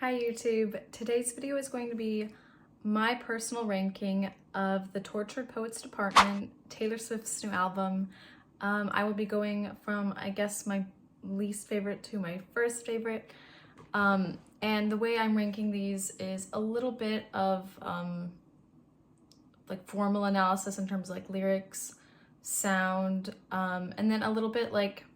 Hi YouTube. Today's video is going to be my personal ranking of the Tortured Poets Department, Taylor Swift's new album. I will be going from, I guess, my least favorite to my first favorite. And the way I'm ranking these is a little bit of like formal analysis in terms of like lyrics, sound, and then a little bit like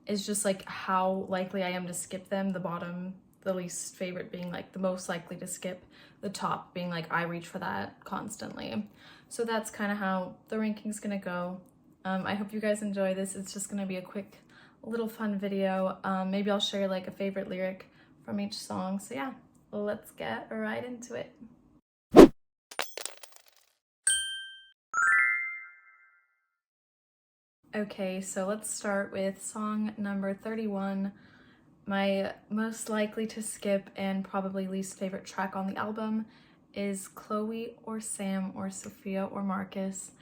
is just like how likely I am to skip them. The bottom, the least favorite being like the most likely to skip, the top being like I reach for that constantly. So that's kind of how the ranking's gonna go. I hope you guys enjoy this. It's just gonna be a quick little fun video. Maybe I'll share like a favorite lyric from each song. So yeah, let's get right into it. Okay, so let's start with song number 31. My most likely to skip and probably least favorite track on the album is Chloe or Sam or Sophia or Marcus.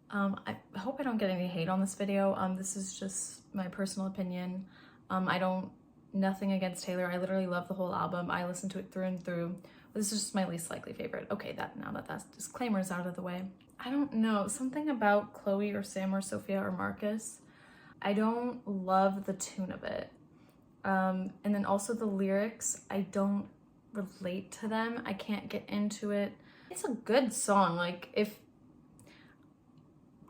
I hope I don't get any hate on this video. This is just my personal opinion. Nothing against Taylor. I literally love the whole album. I listen to it through and through. This is just my least likely favorite. Okay, now that disclaimer's out of the way. I don't know, something about Chloe or Sam or Sophia or Marcus. I don't love the tune of it. And then also the lyrics, I don't relate to them. I can't get into it. It's a good song.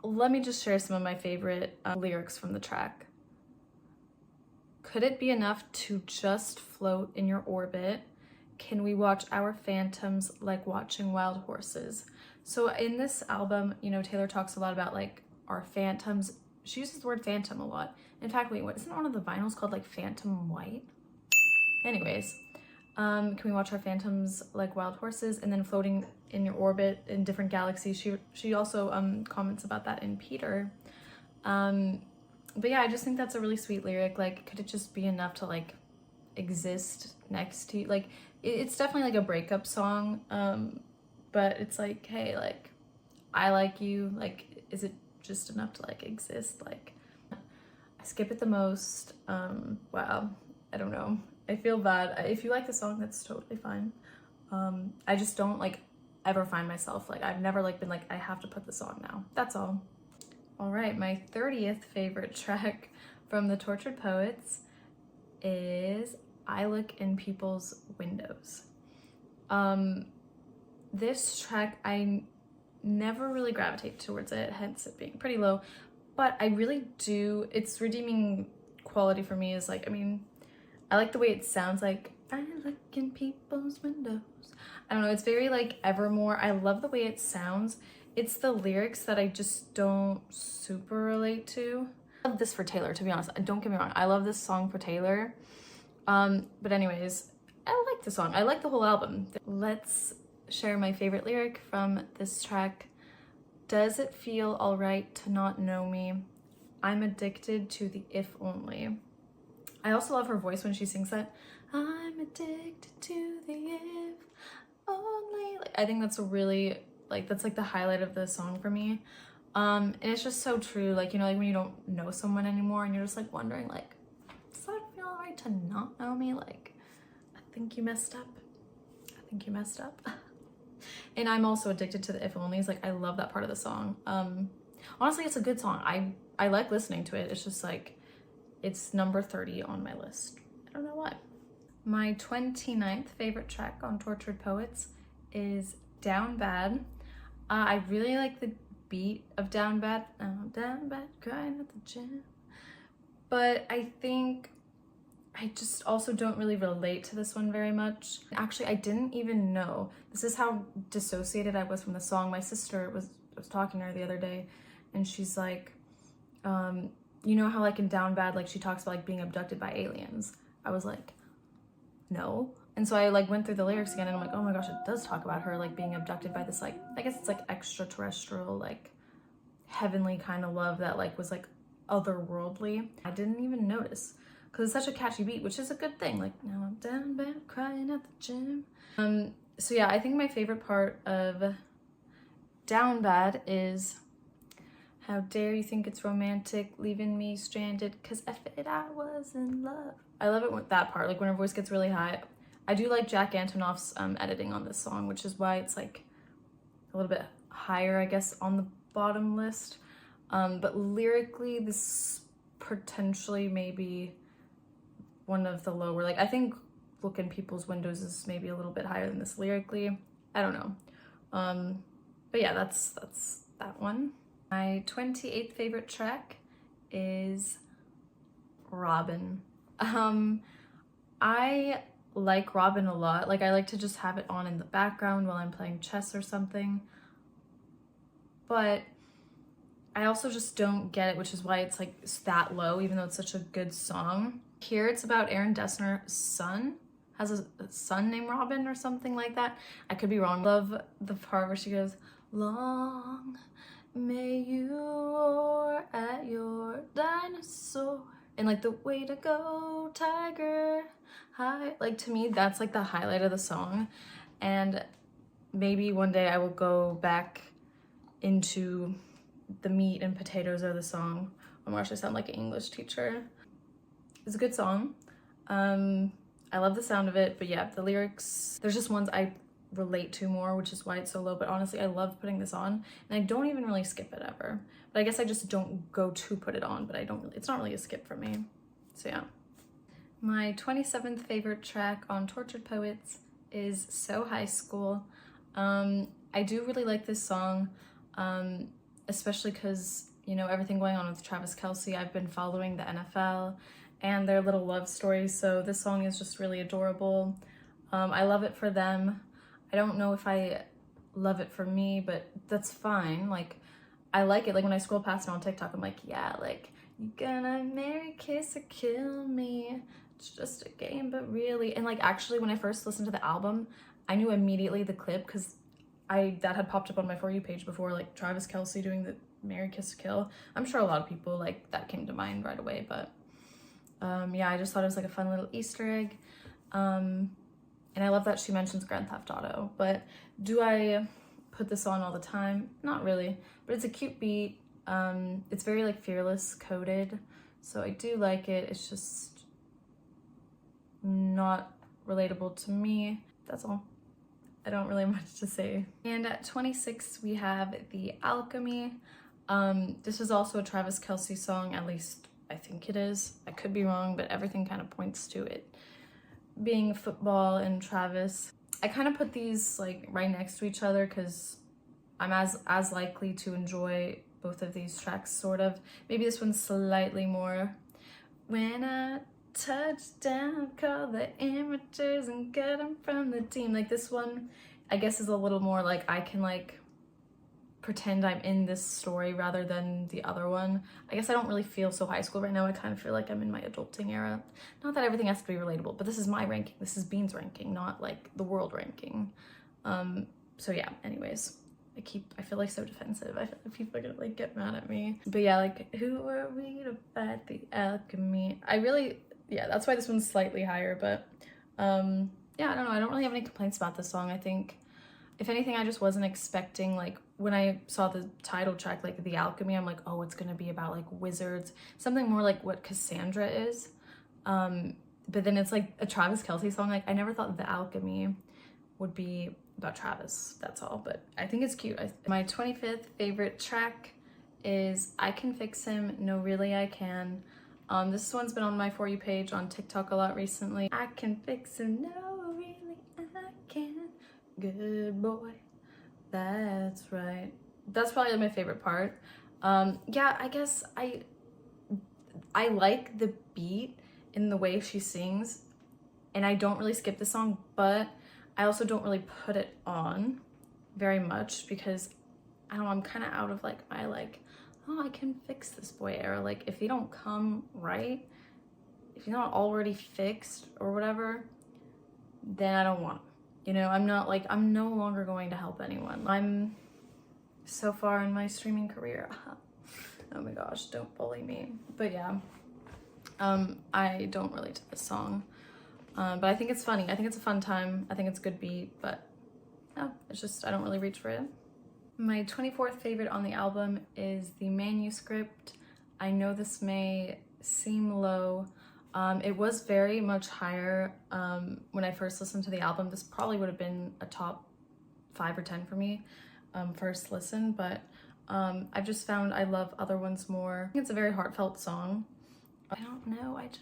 Let me just share some of my favorite lyrics from the track. Could it be enough to just float in your orbit? Can we watch our phantoms like watching wild horses? So in this album, you know, Taylor talks a lot about like our phantoms. She uses the word phantom a lot. In fact, wait, what isn't one of the vinyls called like Phantom White? Anyways, can we watch our phantoms like wild horses and then floating in your orbit in different galaxies? She also comments about that in Peter. But yeah, I just think that's a really sweet lyric. Like, could it just be enough to like exist next to you? Like, it's definitely like a breakup song. But it's like, hey, like, I like you. Like, is it just enough to like exist? Like, I skip it the most. Wow, I don't know. I feel bad. If you like the song, that's totally fine. I just don't like ever find myself like, I've never like been like, I have to put the song now. That's all. All right, my 30th favorite track from the Tortured Poets is I Look in People's Windows. This track, I never really gravitate towards it, hence it being pretty low, but I really do. Its redeeming quality for me is like, I mean, I like the way it sounds, like I look in people's windows. I don't know, it's very like Evermore. I love the way it sounds. It's the lyrics that I just don't super relate to. I love this for Taylor, to be honest. Don't get me wrong, I love this song for Taylor. But anyways, I like the song. I like the whole album. Let's share my favorite lyric from this track. Does it feel alright to not know me? I'm addicted to the if only. I also love her voice when she sings that. I'm addicted to the if only. Like, I think that's a really, like, that's like the highlight of the song for me. And it's just so true. Like, you know, like when you don't know someone anymore and you're just like wondering, like, does that feel alright to not know me? Like, I think you messed up. I think you messed up. And I'm also addicted to the if onlys. Like, I love that part of the song. Honestly, it's a good song. I like listening to it. It's just like, it's number 30 on my list. I don't know why. My 29th favorite track on Tortured Poets is Down Bad. I really like the beat of Down Bad. Down bad, crying at the gym. But I think I just also don't really relate to this one very much. Actually, I didn't even know. This is how dissociated I was from the song. My sister was talking to her the other day, and she's like, you know how like in Down Bad, like she talks about like being abducted by aliens. I was like, no. And so I like went through the lyrics again and I'm like, oh my gosh, it does talk about her like being abducted by this like, I guess it's like extraterrestrial, like heavenly kind of love that like was like otherworldly. I didn't even notice because it's such a catchy beat, which is a good thing. Like, now I'm down bad crying at the gym. So yeah, I think my favorite part of Down Bad is, how dare you think it's romantic, leaving me stranded, cause I was in love. I love it with that part, like when her voice gets really high. I do like Jack Antonoff's editing on this song, which is why it's like a little bit higher, I guess, on the bottom list. But lyrically, this potentially maybe one of the lower. Like, I think Look in People's Windows is maybe a little bit higher than this lyrically. I don't know. But yeah, that's that one. My 28th favorite track is Robin. I like Robin a lot. Like, I like to just have it on in the background while I'm playing chess or something. But I also just don't get it, which is why it's like that low, even though it's such a good song. Here it's about Aaron Dessner's son. Has a son named Robin or something like that. I could be wrong. Love the part where she goes, long may you roar at your dinosaur. And like the way to go, tiger, hi. Like, to me, that's like the highlight of the song. And maybe one day I will go back into the meat and potatoes of the song. Oh my gosh, I sound like an English teacher. It's a good song. I love the sound of it, but yeah, the lyrics, there's just ones I relate to more, which is why it's so low. But honestly, I love putting this on, and I don't even really skip it ever. But I guess I just don't go to put it on, but I don't really, it's not really a skip for me. So yeah. My 27th favorite track on Tortured Poets is So High School. I do really like this song, especially because, you know, everything going on with Travis Kelce. I've been following the NFL and their little love story, so this song is just really adorable. I love it for them. I don't know if I love it for me, but that's fine. Like, I like it. Like, when I scroll past it on TikTok, I'm like, yeah, like, you gonna marry, kiss, or kill me. It's just a game, but really. And like, actually, when I first listened to the album, I knew immediately the clip because that had popped up on my For You page before, like Travis Kelce doing the marry, kiss, kill. I'm sure a lot of people, like, that came to mind right away, but yeah, I just thought it was like a fun little Easter egg. And I love that she mentions Grand Theft Auto. But do I put this on all the time? Not really, but it's a cute beat. It's very like Fearless coded, so I do like it. It's just not relatable to me. That's all. I don't really have much to say. And at 26, we have The Alchemy. This is also a Travis Kelce song, at least I think it is. I could be wrong, but everything kind of points to it being football and Travis. I kind of put these like right next to each other because I'm as likely to enjoy both of these tracks, sort of. Maybe this one's slightly more. When I touch down, call the amateurs and get them from the team. Like, this one, I guess, is a little more like I can like pretend I'm in this story rather than the other one. I guess I don't really feel so high school right now. I kind of feel like I'm in my adulting era. Not that everything has to be relatable, but this is my ranking. This is Bean's ranking, not like the world ranking. So yeah, anyways, I feel like so defensive. I feel like people are gonna like get mad at me. But yeah, like, who are we to fight the alchemy? Yeah, that's why this one's slightly higher, but yeah, I don't know. I don't really have any complaints about this song. I think, if anything, I just wasn't expecting, like, when I saw the title track, like, The Alchemy, I'm like, oh, it's gonna be about, like, wizards. Something more like what Cassandra is. But then it's, like, a Travis Kelce song. Like, I never thought The Alchemy would be about Travis, that's all. But I think it's cute. My 25th favorite track is I Can Fix Him, No Really I Can. This one's been on my For You page on TikTok a lot recently. I can fix him, no really I can. Good boy, that's right. That's probably my favorite part. Yeah, I guess I like the beat in the way she sings, and I don't really skip the song, but I also don't really put it on very much because, I don't know, I'm kind of out of like my like, oh, I can fix this boy era. Like, if you don't come right, if you're not already fixed or whatever, then I don't want him. You know, I'm no longer going to help anyone. I'm so far in my streaming career. Oh my gosh, don't bully me. But yeah, I don't relate to this song. But I think it's funny. I think it's a fun time. I think it's a good beat, but yeah, it's just, I don't really reach for it. My 24th favorite on the album is The Manuscript. I know this may seem low, It was very much higher when I first listened to the album. This probably would have been a top 5 or 10 for me first listen, but I've just found I love other ones more. I think it's a very heartfelt song. I don't know, like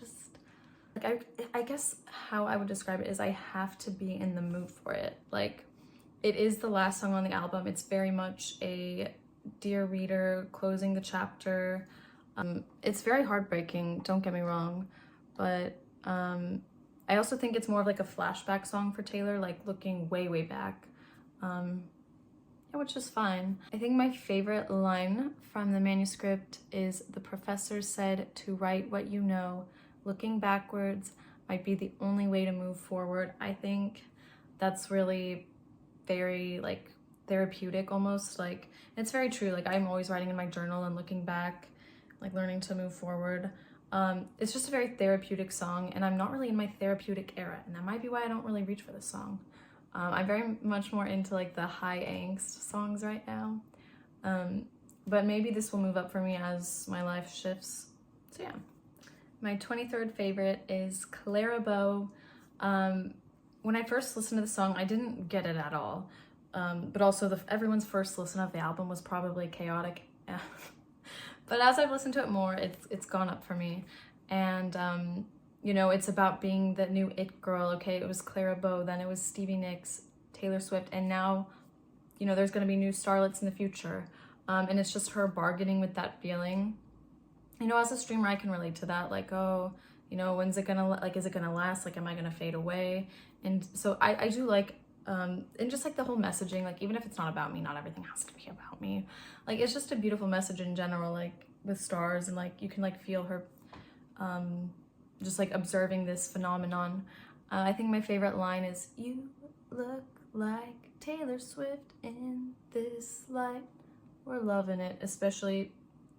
I guess how I would describe it is I have to be in the mood for it. Like, it is the last song on the album. It's very much a dear reader, closing the chapter. It's very heartbreaking, don't get me wrong, but I also think it's more of like a flashback song for Taylor, like looking way, way back, which is fine. I think my favorite line from the manuscript is, "The professor said to write what you know. Looking backwards might be the only way to move forward." I think that's really very like therapeutic almost. Like, it's very true. Like, I'm always writing in my journal and looking back, like learning to move forward. It's just a very therapeutic song, and I'm not really in my therapeutic era, and that might be why I don't really reach for this song. I'm very much more into like the high angst songs right now, but maybe this will move up for me as my life shifts. So yeah. My 23rd favorite is Clara Bow. When I first listened to the song, I didn't get it at all, but also everyone's first listen of the album was probably chaotic. But as I've listened to it more, it's gone up for me. And, you know, it's about being the new it girl. Okay, it was Clara Bow, then it was Stevie Nicks, Taylor Swift, and now, you know, there's going to be new starlets in the future. And it's just her bargaining with that feeling. You know, as a streamer, I can relate to that. Like, oh, you know, when's it gonna, like, is it gonna last? Like, am I gonna fade away? And so I do like, and just like the whole messaging, like, even if it's not about me, not everything has to be about me. Like, it's just a beautiful message in general, like with stars, and like you can like feel her just like observing this phenomenon. I think my favorite line is, "You look like Taylor Swift in this light. We're loving it, especially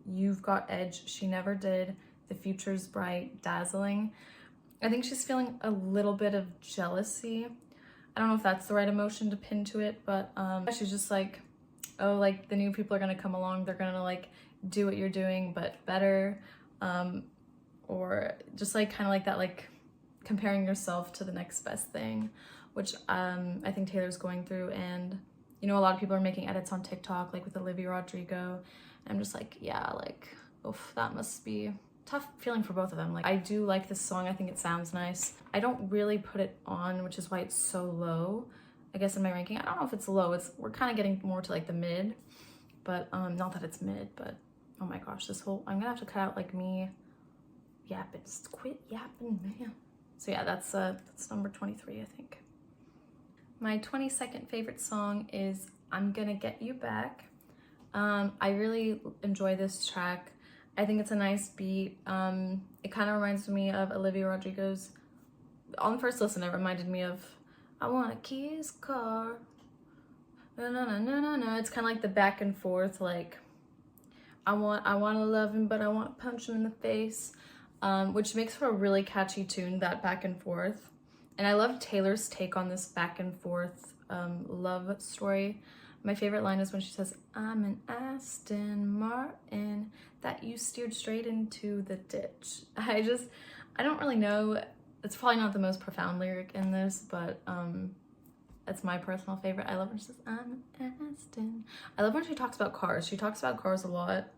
you've got edge, she never did. The future's bright, dazzling." I think she's feeling a little bit of jealousy. I don't know if that's the right emotion to pin to it, but she's just like, oh, like the new people are gonna come along, they're gonna like do what you're doing but better, or just like kind of like that, like comparing yourself to the next best thing, which I think Taylor's going through. And you know, a lot of people are making edits on TikTok, like with Olivia Rodrigo. I'm just like, yeah, like, oof, that must be tough feeling for both of them. Like, I do like this song. I think it sounds nice. I don't really put it on, which is why it's so low, I guess, in my ranking. I don't know if it's low. We're kind of getting more to like the mid, but not that it's mid, but oh my gosh, this whole, I'm gonna have to cut out like me yapping. Just quit yapping, man. So yeah, that's number 23, I think. My 22nd favorite song is I'm Gonna Get You Back. I really enjoy this track. I think it's a nice beat. It kind of reminds me of Olivia Rodrigo's. On the first listen, it reminded me of I Want a Kiss Car. No, no, no, no, no, no. It's kind of like the back and forth, like I want to love him, but I want to punch him in the face, which makes for a really catchy tune, that back and forth. And I love Taylor's take on this back and forth love story. My favorite line is when she says, "I'm an Aston Martin that you steered straight into the ditch." I don't really know. It's probably not the most profound lyric in this, but that's my personal favorite. I love when she says, "I'm an Aston." I love when she talks about cars. She talks about cars a lot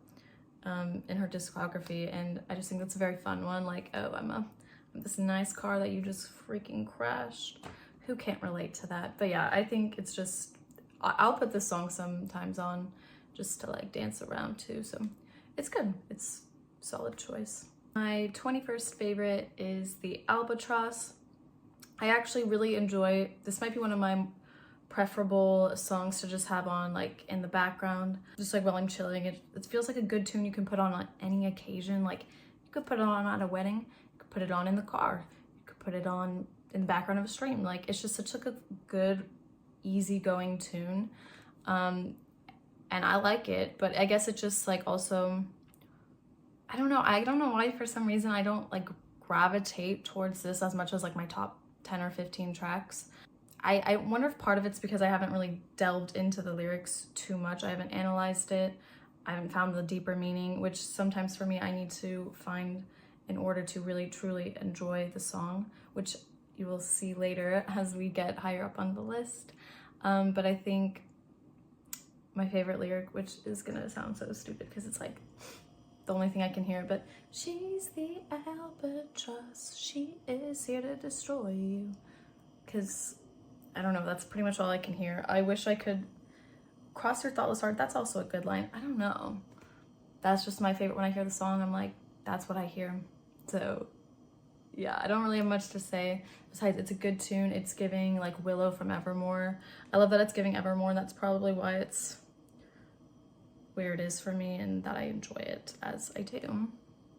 in her discography, and I just think that's a very fun one. Like, oh, I'm this nice car that you just freaking crashed. Who can't relate to that? But yeah, I think it's just, I'll put this song sometimes on just to like dance around too, so it's good. It's a solid choice. My 21st favorite is The Albatross. I actually really enjoy, this might be one of my preferable songs to just have on like in the background, just like while I'm chilling. It feels like a good tune you can put on any occasion. Like, you could put it on at a wedding, you could put it on in the car, you could put it on in the background of a stream. Like, it's just such like a good, easygoing tune, and I like it. But I guess it just like also, I don't know why for some reason I don't like gravitate towards this as much as like my top 10 or 15 tracks. I wonder if part of it's because I haven't really delved into the lyrics too much. I haven't analyzed it. I haven't found the deeper meaning, which sometimes for me I need to find in order to really truly enjoy the song, which you will see later as we get higher up on the list. But I think my favorite lyric, which is gonna sound so stupid because it's like the only thing I can hear, but she's the albatross, she is here to destroy you. Because I don't know, that's pretty much all I can hear. I wish I could cross your thoughtless heart. That's also a good line. I don't know. That's just my favorite. When I hear the song, I'm like, that's what I hear. So yeah, I don't really have much to say. Besides, it's a good tune. It's giving like Willow from Evermore. I love that it's giving Evermore, and that's probably why it's where it is for me and that I enjoy it as I do.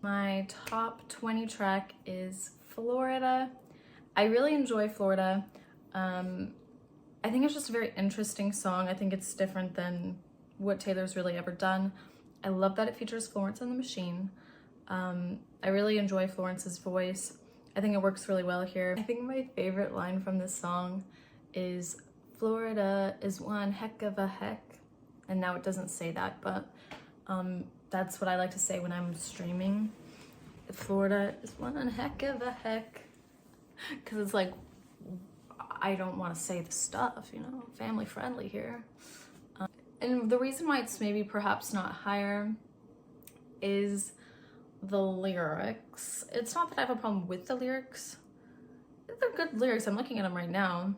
My top 20 track is Florida. I really enjoy Florida. I think it's just a very interesting song. I think it's different than what Taylor's really ever done. I love that it features Florence and the Machine. I really enjoy Florence's voice. I think it works really well here. I think my favorite line from this song is, Florida is one heck of a heck. And now it doesn't say that, but that's what I like to say when I'm streaming. Florida is one heck of a heck. Because it's like, I don't want to say the stuff, you know, family friendly here. And the reason why it's maybe perhaps not higher is the lyrics. It's not that I have a problem with the lyrics. They're good lyrics. I'm looking at them right now.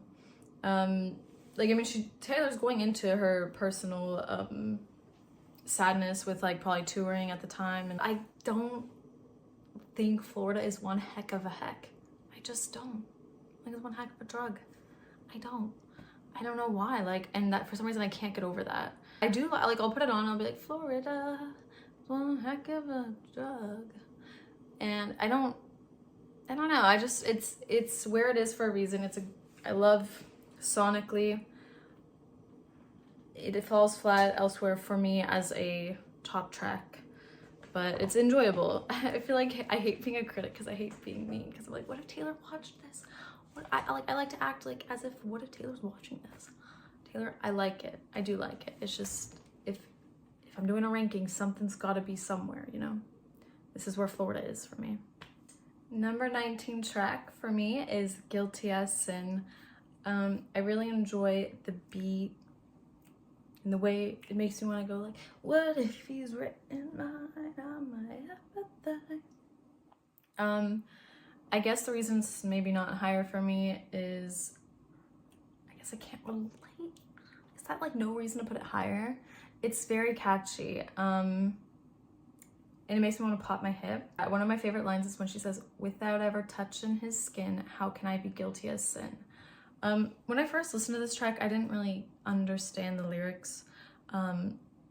Like, I mean, Taylor's going into her personal sadness with like probably touring at the time. And I don't think Florida is one heck of a heck. I just don't. Like, it's one heck of a drug. I don't know why, like, and that for some reason I can't get over that. I do, like, I'll put it on and I'll be like, Florida, one heck of a drug. And I don't know, I just, it's where it is for a reason. I love sonically. It falls flat elsewhere for me as a top track, but it's enjoyable. I feel like I hate being a critic because I hate being mean, because I'm like, what if Taylor watched this? I like to act like as if, what if Taylor's watching this? Taylor, I like it. I do like it. It's just, if I'm doing a ranking, something's got to be somewhere, you know? This is where Florida is for me. Number 19 track for me is Guilty as Sin. I really enjoy the beat and the way it makes me want to go like, what if he's written mine on my appetite? I guess the reason it's maybe not higher for me is, I guess I can't relate. Is that like no reason to put it higher? It's very catchy. And it makes me want to pop my hip. One of my favorite lines is when she says, without ever touching his skin, how can I be guilty as sin? When I first listened to this track, I didn't really understand the lyrics.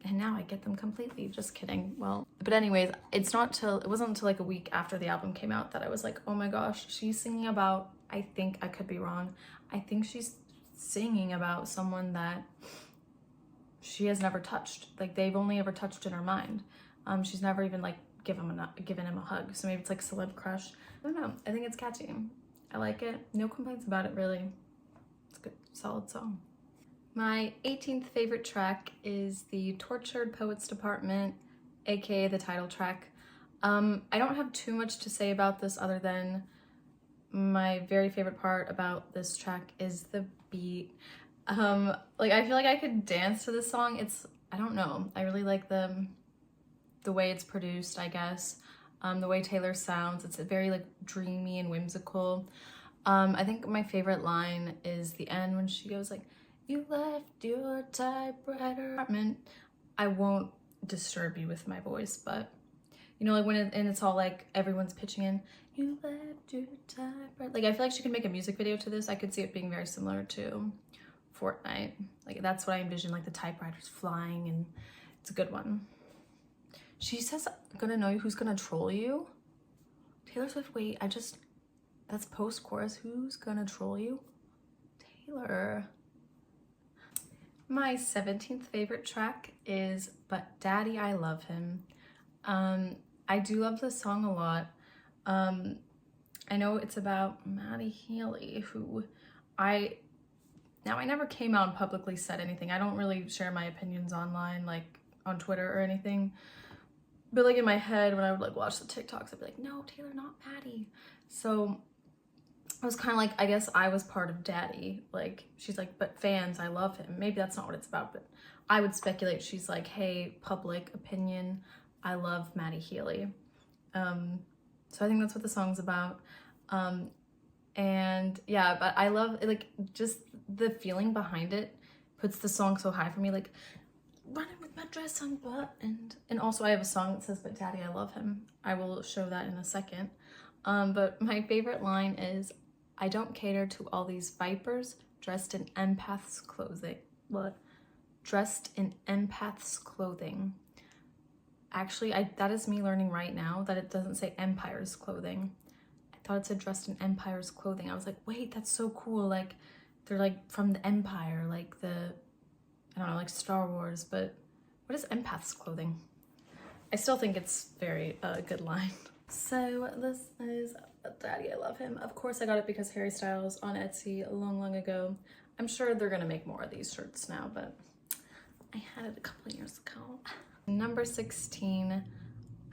And now I get them completely. Just kidding. Well, but anyways, it wasn't until like a week after the album came out that I was like, oh my gosh, she's singing about, I think, I could be wrong, I think she's singing about someone that she has never touched. Like, they've only ever touched in her mind. She's never even like given him a hug. So maybe it's like celeb crush. I don't know. I think it's catchy. I like it. No complaints about it, really. It's a good, solid song. My 18th favorite track is the Tortured Poets Department, aka the title track. I don't have too much to say about this other than my very favorite part about this track is the beat. Like, I feel like I could dance to this song. I don't know. I really like the way it's produced, I guess. The way Taylor sounds, it's very like dreamy and whimsical. I think my favorite line is the end when she goes like, you left your typewriter apartment. I won't disturb you with my voice, but you know, like when it's all like everyone's pitching in, you left your typewriter. Like, I feel like she could make a music video to this. I could see it being very similar to Fortnite. Like, that's what I envision, like the typewriters flying, and it's a good one. She says, I'm gonna know who's gonna troll you. Taylor Swift, wait, that's post-chorus. Who's gonna troll you? Taylor. My 17th favorite track is But Daddy, I Love Him. I do love this song a lot. I know it's about Maddie Healy, who I never came out and publicly said anything. I don't really share my opinions online, like on Twitter or anything. But like in my head, when I would like watch the TikToks, I'd be like, no, Taylor, not Maddie. So I was kind of like, I guess I was part of Daddy. Like, she's like, but fans, I love him. Maybe that's not what it's about, but I would speculate she's like, hey, public opinion, I love Maddie Healy. So I think that's what the song's about. And yeah, but I love it, like just the feeling behind it puts the song so high for me, like running with my dress unbuttoned. And also I have a song that says, but Daddy, I love him. I will show that in a second. But my favorite line is, I don't cater to all these vipers dressed in empath's clothing. What? Dressed in empath's clothing. Actually, that is me learning right now that it doesn't say empire's clothing. I thought it said dressed in empire's clothing. I was like, wait, that's so cool. Like, they're like from the empire, like I don't know, like Star Wars, but what is empath's clothing? I still think it's very good line. So this is Daddy, I love him. Of course I got it because Harry Styles on Etsy long ago. I'm sure they're gonna make more of these shirts now, but I had it a couple of years ago. Number 16,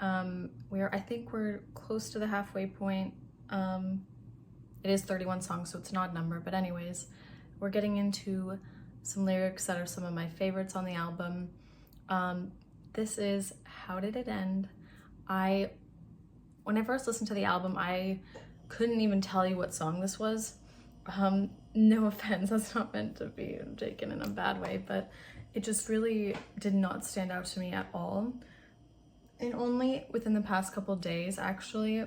I think we're close to the halfway point. It is 31 songs, so it's an odd number, but anyways, we're getting into some lyrics that are some of my favorites on the album. This is How Did It End? When I first listened to the album, I couldn't even tell you what song this was. No offense, that's not meant to be taken in a bad way, but it just really did not stand out to me at all. And only within the past couple days, actually,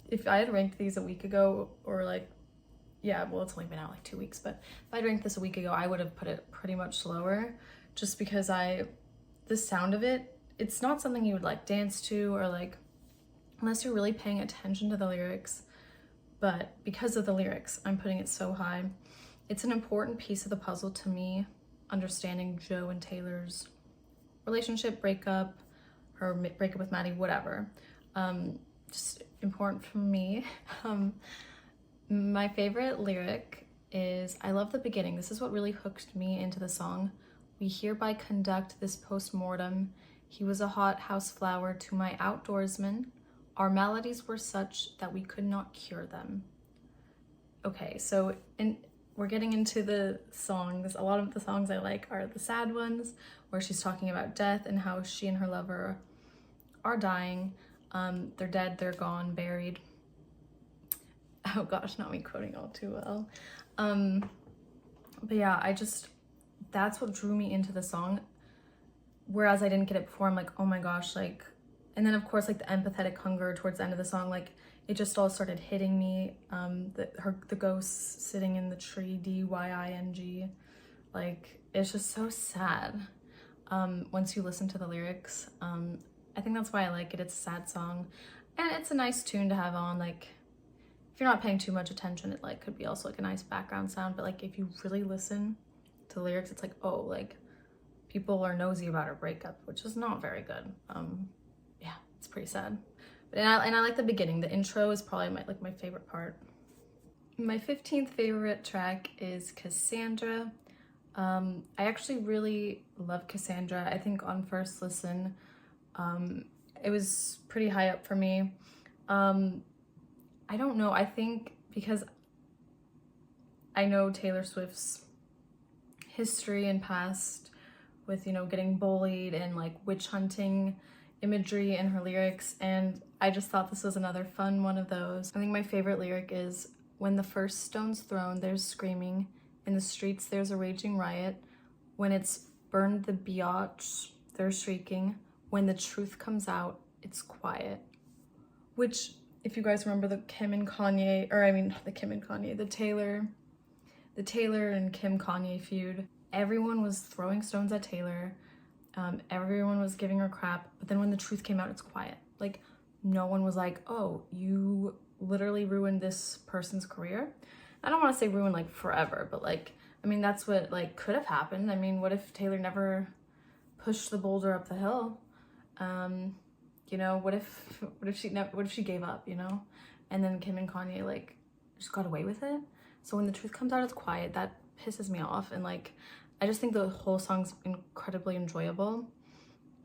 if I had ranked these a week ago, or like, yeah, well, it's only been out like 2 weeks, but if I'd ranked this a week ago, I would have put it pretty much lower, just because the sound of it, it's not something you would like dance to, or like, unless you're really paying attention to the lyrics. But because of the lyrics, I'm putting it so high. It's an important piece of the puzzle to me, understanding Joe and Taylor's relationship, breakup, her breakup with Maddie, whatever. Just important for me. My favorite lyric is, I love the beginning. This is what really hooked me into the song. We hereby conduct this post-mortem. He was a hot house flower to my outdoorsman. Our maladies were such that we could not cure them. Okay, so we're getting into the songs. A lot of the songs I like are the sad ones, where she's talking about death and how she and her lover are dying. They're dead, they're gone, buried. Oh gosh, not me quoting all too well. But yeah, that's what drew me into the song. Whereas I didn't get it before, I'm like, oh my gosh, like, and then of course, like the empathetic hunger towards the end of the song, like it just all started hitting me. The ghost sitting in the tree, DYING, like it's just so sad. Once you listen to the lyrics, I think that's why I like it. It's a sad song, and it's a nice tune to have on. Like if you're not paying too much attention, it like could be also like a nice background sound. But like if you really listen to the lyrics, it's like, oh, like people are nosy about her breakup, which is not very good. Yeah, it's pretty sad. But and I like the beginning. The intro is probably my favorite part. My 15th favorite track is Cassandra. I actually really love Cassandra. I think on first listen, it was pretty high up for me. I don't know, I think because I know Taylor Swift's history and past with, you know, getting bullied and like witch hunting imagery in her lyrics, and I just thought this was another fun one of those. I think my favorite lyric is, when the first stone's thrown, there's screaming. In the streets, there's a raging riot. When it's burned the biatch, they're shrieking. When the truth comes out, it's quiet. Which, if you guys remember the Taylor and Kim Kanye feud, everyone was throwing stones at Taylor. Everyone was giving her crap, but then when the truth came out, it's quiet. Like, no one was like, oh, you literally ruined this person's career. I don't want to say ruin like forever, but like, I mean, that's what like could have happened. I mean, what if Taylor never pushed the boulder up the hill? You know, what if she gave up, you know? And then Kim and Kanye like just got away with it. So when the truth comes out, it's quiet. That pisses me off. And like, I just think the whole song's incredibly enjoyable.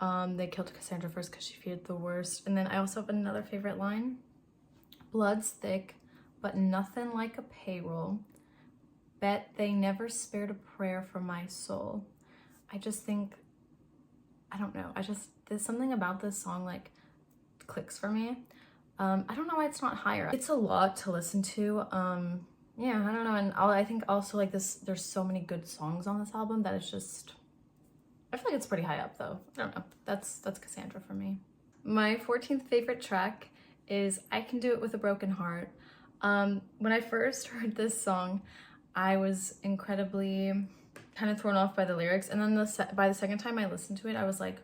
They killed Cassandra first because she feared the worst. And then I also have another favorite line. Blood's thick, but nothing like a payroll. Bet they never spared a prayer for my soul. I just think, I don't know, there's something about this song like clicks for me. I don't know why it's not higher. It's a lot to listen to. Yeah, I don't know. And I think also like there's so many good songs on this album that it's just, I feel like it's pretty high up though. I don't know. That's Cassandra for me. My 14th favorite track is I Can Do It With a Broken Heart. When I first heard this song, I was incredibly kind of thrown off by the lyrics. And then by the second time I listened to it, I was like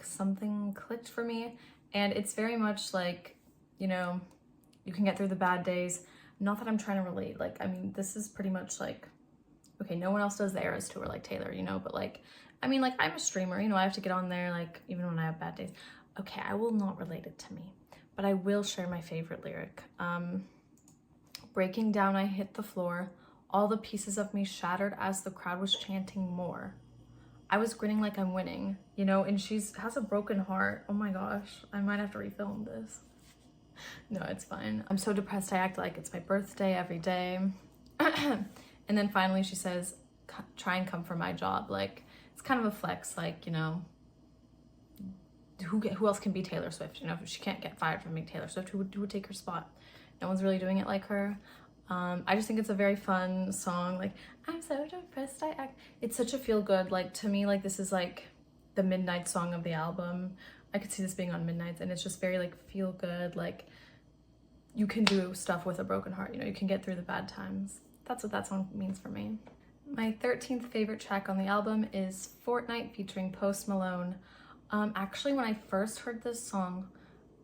something clicked for me. And it's very much like, you know, you can get through the bad days. Not that I'm trying to relate. Like, I mean, this is pretty much like, okay, no one else does the Eras tour like Taylor, you know, but like, I mean, like, I'm a streamer, you know, I have to get on there, like, even when I have bad days. Okay, I will not relate it to me, but I will share my favorite lyric. Breaking down, I hit the floor. All the pieces of me shattered as the crowd was chanting more. I was grinning like I'm winning, you know, and has a broken heart. Oh my gosh, I might have to refilm this. No, it's fine. I'm so depressed I act like it's my birthday every day. And then finally she says, try and come for my job. Like, it's kind of a flex, like, you know, who else can be Taylor Swift? You know, if she can't get fired from being Taylor Swift, who would take her spot? No one's really doing it like her. I just think it's a very fun song. Like, I'm so depressed I act. It's such a feel good. Like, to me, like, this is like the midnight song of the album. I could see this being on Midnights, and it's just very like feel good. Like, you can do stuff with a broken heart, you know, you can get through the bad times. That's what that song means for me. My 13th favorite track on the album is Fortnite featuring Post Malone. Actually, when I first heard this song,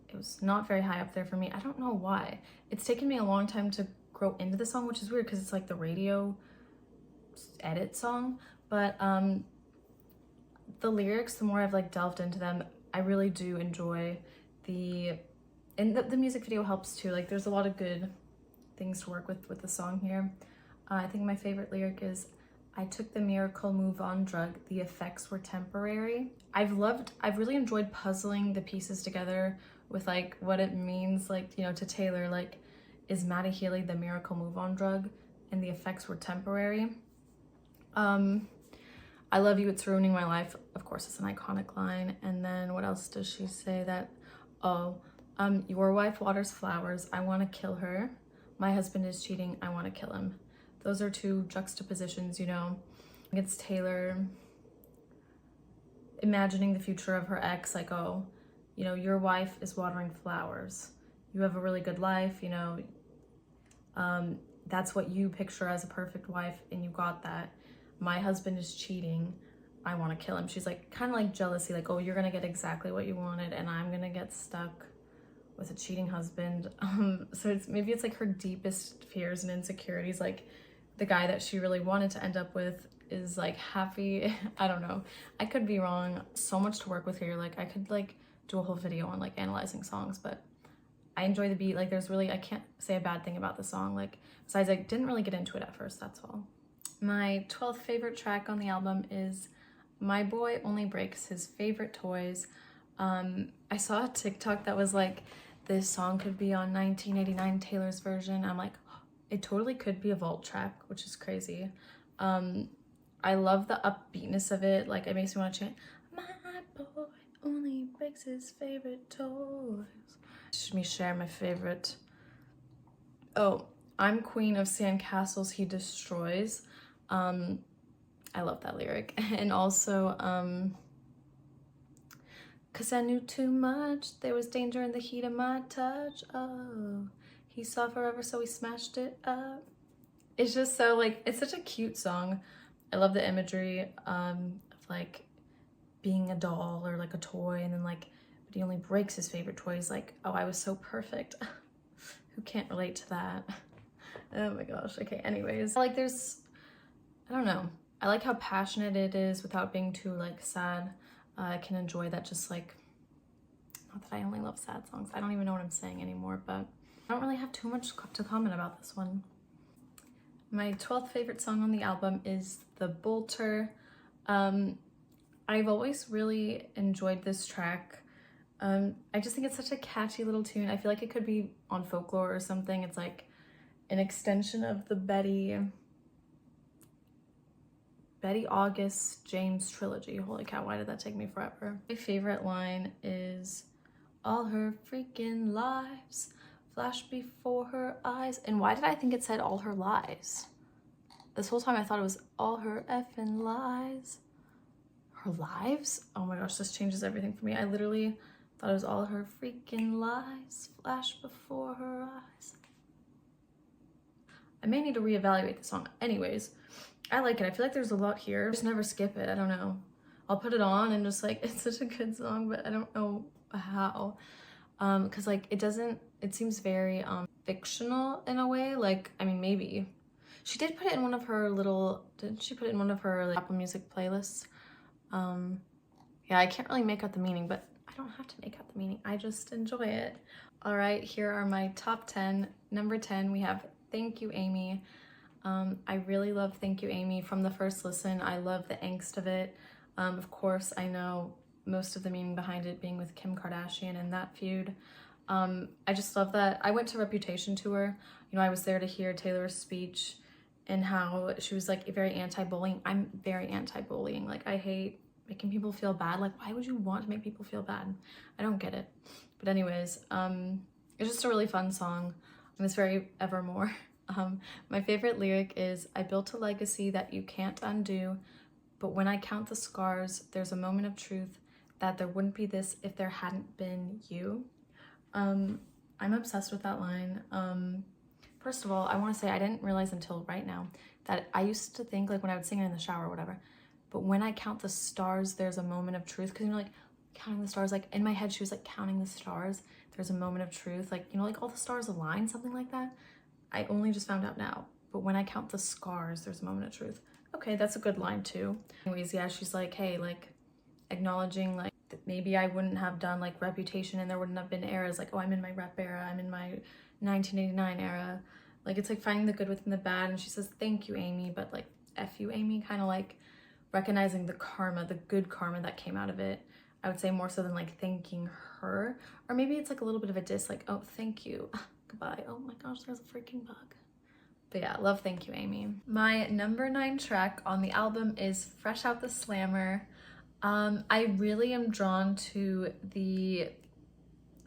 it was not very high up there for me. I don't know why. It's taken me a long time to grow into the song, which is weird because it's like the radio edit song. But the lyrics, the more I've like delved into them, I really do enjoy and the music video helps too. Like, there's a lot of good things to work with the song here. I think my favorite lyric is, I took the miracle move on drug, the effects were temporary. I've really enjoyed puzzling the pieces together with like what it means, like, you know, to Taylor, like, is Maddie Healy the miracle move on drug and the effects were temporary? I love you, it's ruining my life. Of course, it's an iconic line. And then what else does she say that, your wife waters flowers, I want to kill her. My husband is cheating, I want to kill him. Those are two juxtapositions, you know. It's Taylor imagining the future of her ex, like, oh, you know, your wife is watering flowers. You have a really good life, you know. That's what you picture as a perfect wife, and you got that. My husband is cheating, I want to kill him. She's like, kind of like jealousy, like, oh, you're gonna get exactly what you wanted, and I'm gonna get stuck with a cheating husband. So maybe it's like her deepest fears and insecurities, like the guy that she really wanted to end up with is like happy. I don't know, I could be wrong. So much to work with here. Like, I could like do a whole video on like analyzing songs, but I enjoy the beat. Like, there's really, I can't say a bad thing about the song, like, besides I didn't really get into it at first, that's all. My 12th favorite track on the album is My Boy Only Breaks His Favorite Toys. I saw a TikTok that was like, this song could be on 1989 Taylor's version. I'm like, oh, it totally could be a vault track, which is crazy. I love the upbeatness of it. Like, it makes me want to chant, my boy only breaks his favorite toys. Let me share my favorite. Oh, I'm queen of sandcastles he destroys. I love that lyric. And also, 'cause I knew too much, there was danger in the heat of my touch. Oh, he saw forever, so he smashed it up. It's just so like, it's such a cute song. I love the imagery of like being a doll or like a toy, and then like, but he only breaks his favorite toys. Like, oh, I was so perfect. Who can't relate to that? Oh my gosh. Okay, anyways, like, I don't know. I like how passionate it is without being too like sad. I can enjoy that, just like, not that I only love sad songs. I don't even know what I'm saying anymore, but I don't really have too much to comment about this one. My 12th favorite song on the album is The Bolter. I've always really enjoyed this track. I just think it's such a catchy little tune. I feel like it could be on Folklore or something. It's like an extension of the Betty August James trilogy. Holy cow, why did that take me forever? My favorite line is, all her freaking lives flash before her eyes. And why did I think it said all her lies? This whole time I thought it was all her effing lies. Her lives? Oh my gosh, this changes everything for me. I literally thought it was all her freaking lies flash before her eyes. I may need to reevaluate the song. Anyways, I like it. I feel like there's a lot here. Just never skip it. I don't know. I'll put it on and just like, it's such a good song, but I don't know how. Cause like it seems very fictional in a way. Like, I mean, maybe. She did put it in one of her didn't she put it in one of her like, Apple Music playlists? Yeah, I can't really make out the meaning, but I don't have to make out the meaning. I just enjoy it. All right, here are my top 10. Number 10, we have Thank You, Amy. I really love Thank You, Amy. From the first listen, I love the angst of it. Of course, I know most of the meaning behind it being with Kim Kardashian and that feud. I just love that. I went to Reputation tour. You know, I was there to hear Taylor's speech and how she was like very anti-bullying. I'm very anti-bullying. Like, I hate making people feel bad. Like, why would you want to make people feel bad? I don't get it. But anyways, it's just a really fun song. And it's very Evermore. My favorite lyric is, I built a legacy that you can't undo, but when I count the scars, there's a moment of truth that there wouldn't be this if there hadn't been you. I'm obsessed with that line. First of all, I want to say I didn't realize until right now that I used to think, like when I would sing it in the shower or whatever, but when I count the stars, there's a moment of truth. Because, you know, like counting the stars, like in my head, she was like counting the stars. There's a moment of truth. Like, you know, like all the stars align, something like that. I only just found out now. But when I count the scars, there's a moment of truth. Okay, that's a good line too. Anyways, yeah, she's like, hey, like acknowledging like that maybe I wouldn't have done like Reputation and there wouldn't have been eras like, oh, I'm in my rep era, I'm in my 1989 era. Like, it's like finding the good within the bad. And she says, thank you, Amy, but like, F you, Amy, kind of like recognizing the karma, the good karma that came out of it. I would say more so than like thanking her. Or maybe it's like a little bit of a diss, like, oh, thank you, goodbye. Oh my gosh, there's a freaking bug. But yeah, love Thank You, Amy. My number 9 track on the album is Fresh Out the Slammer. I really am drawn to the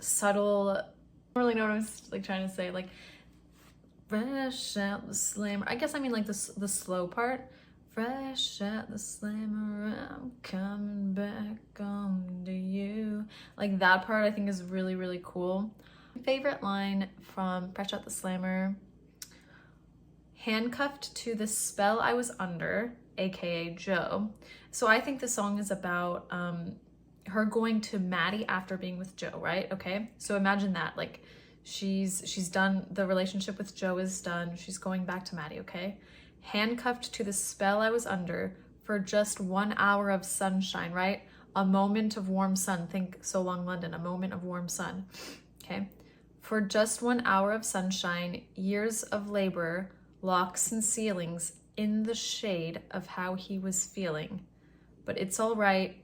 subtle, I don't really know what I'm like trying to say, like fresh out the slammer. I guess I mean like the slow part. Fresh out the slammer, I'm coming back on to you. Like that part I think is really, really cool. My favorite line from Fresh Out the Slammer, handcuffed to the spell I was under, aka Joe. So I think the song is about her going to Maddie after being with Joe, right? Okay, so imagine that, like she's done, the relationship with Joe is done, she's going back to Maddie, okay? Handcuffed to the spell I was under for just 1 hour of sunshine, right? A moment of warm sun. Think So Long London, a moment of warm sun, okay? For just 1 hour of sunshine, years of labor, locks and ceilings in the shade of how he was feeling. But it's all right.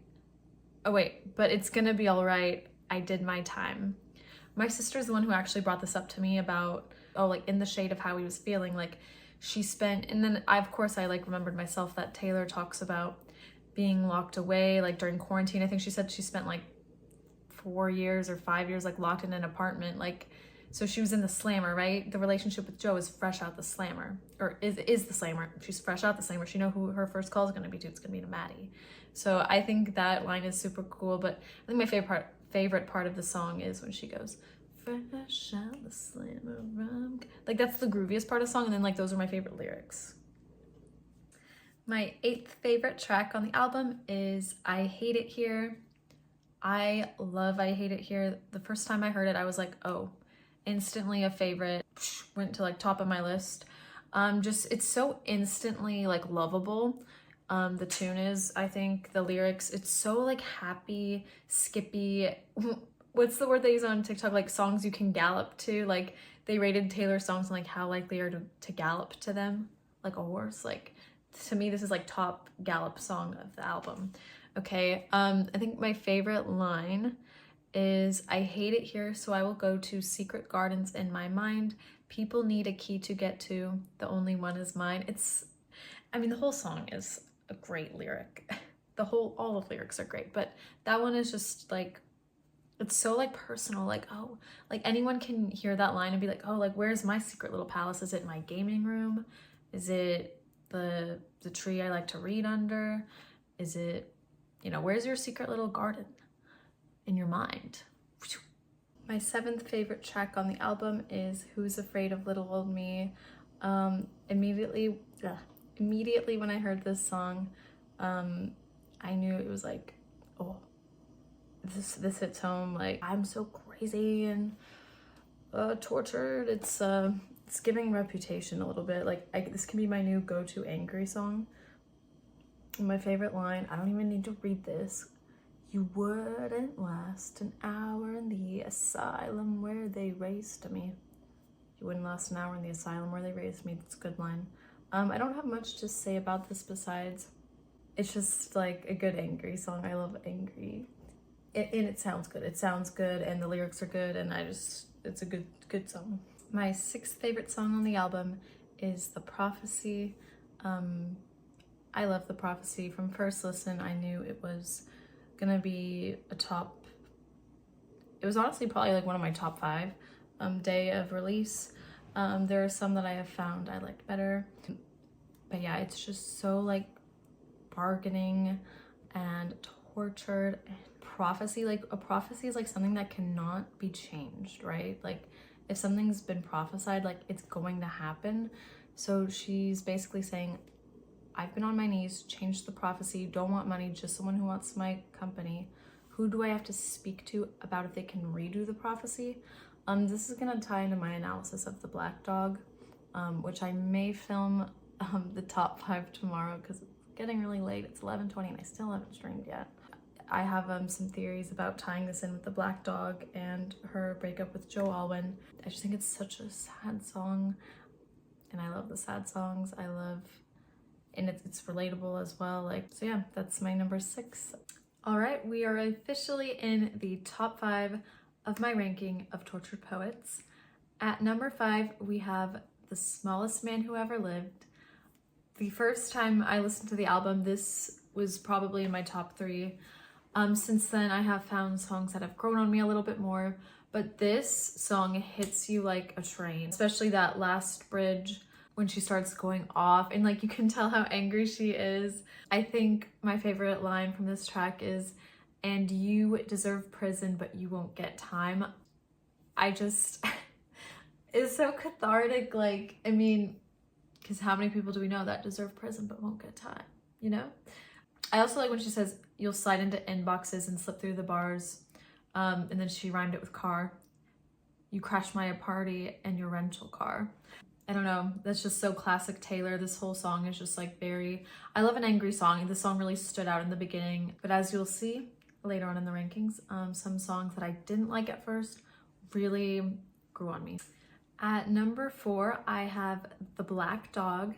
Oh wait, but it's gonna be all right. I did my time. My sister's the one who actually brought this up to me about, oh, like in the shade of how he was feeling. Like she spent, and then of course I like remembered myself that Taylor talks about being locked away, like during quarantine. I think she said she spent like 4 years or 5 years like locked in an apartment. Like, so she was in the slammer, right? The relationship with Joe is fresh out the slammer, or is the slammer. She's fresh out the slammer. She know who her first call is gonna be to. It's gonna be to Maddie. So I think that line is super cool. But I think my favorite part of the song is when she goes, fresh out the slammer. Like that's the grooviest part of the song, and then like those are my favorite lyrics. My 8th favorite track on the album is I Hate It Here. I love I Hate It Here. The first time I heard it, I was like, oh, instantly a favorite. Went to like top of my list. Just it's so instantly like lovable. The tune is, I think the lyrics, it's so like happy, skippy. What's the word they use on TikTok? Like songs you can gallop to. Like they rated Taylor songs and like how likely are to gallop to them, like a horse. Like to me, this is like top gallop song of the album. Okay, I think my favorite line is, I hate it here, so I will go to secret gardens in my mind. People need a key to get to, the only one is mine. I mean, the whole song is a great lyric. All of the lyrics are great, but that one is just like, it's so like personal, like, oh, like anyone can hear that line and be like, oh, like, where's my secret little palace? Is it my gaming room? Is it the tree I like to read under? Is it, where's your secret little garden in your mind? My 7th favorite track on the album is Who's Afraid of Little Old Me. Immediately when I heard this song, I knew it was like, oh, this hits home. Like, I'm so crazy and tortured. It's giving Reputation a little bit. Like, this can be my new go-to angry song. And my favorite line, I don't even need to read this. You wouldn't last an hour in the asylum where they raised me. You wouldn't last an hour in the asylum where they raised me. That's a good line. I don't have much to say about this besides it's just like a good angry song. I love angry. And it sounds good. It sounds good and the lyrics are good and it's a good song. My 6th favorite song on the album is The Prophecy. I love The Prophecy. From first listen, I knew it was gonna be it was honestly probably like one of my top 5 day of release. There are some that I have found I liked better, but yeah, it's just so like bargaining and tortured. And prophecy, like a prophecy is like something that cannot be changed, right? Like if something's been prophesied, like it's going to happen. So she's basically saying, I've been on my knees, changed the prophecy, don't want money, just someone who wants my company. Who do I have to speak to about if they can redo the prophecy? This is gonna tie into my analysis of The Black Dog, which I may film the top 5 tomorrow because it's getting really late. It's 11:20 and I still haven't streamed yet. I have some theories about tying this in with The Black Dog and her breakup with Joe Alwyn. I just think it's such a sad song and I love the sad songs. And it's relatable as well. Like, so yeah, that's my number 6. All right, we are officially in the top 5 of my ranking of tortured poets. At number 5, we have The Smallest Man Who Ever Lived. The first time I listened to the album, this was probably in my top 3. Since then, I have found songs that have grown on me a little bit more, but this song hits you like a train, especially that last bridge when she starts going off and like you can tell how angry she is. I think my favorite line from this track is, and you deserve prison, but you won't get time. It's so cathartic. Like, I mean, because how many people do we know that deserve prison but won't get time, you know? I also like when she says, you'll slide into inboxes and slip through the bars. And then she rhymed it with car. You crashed my party and your rental car. I don't know, that's just so classic Taylor. This whole song is just like I love an angry song. This song really stood out in the beginning, but as you'll see later on in the rankings, some songs that I didn't like at first really grew on me. At number 4, I have The Black Dog.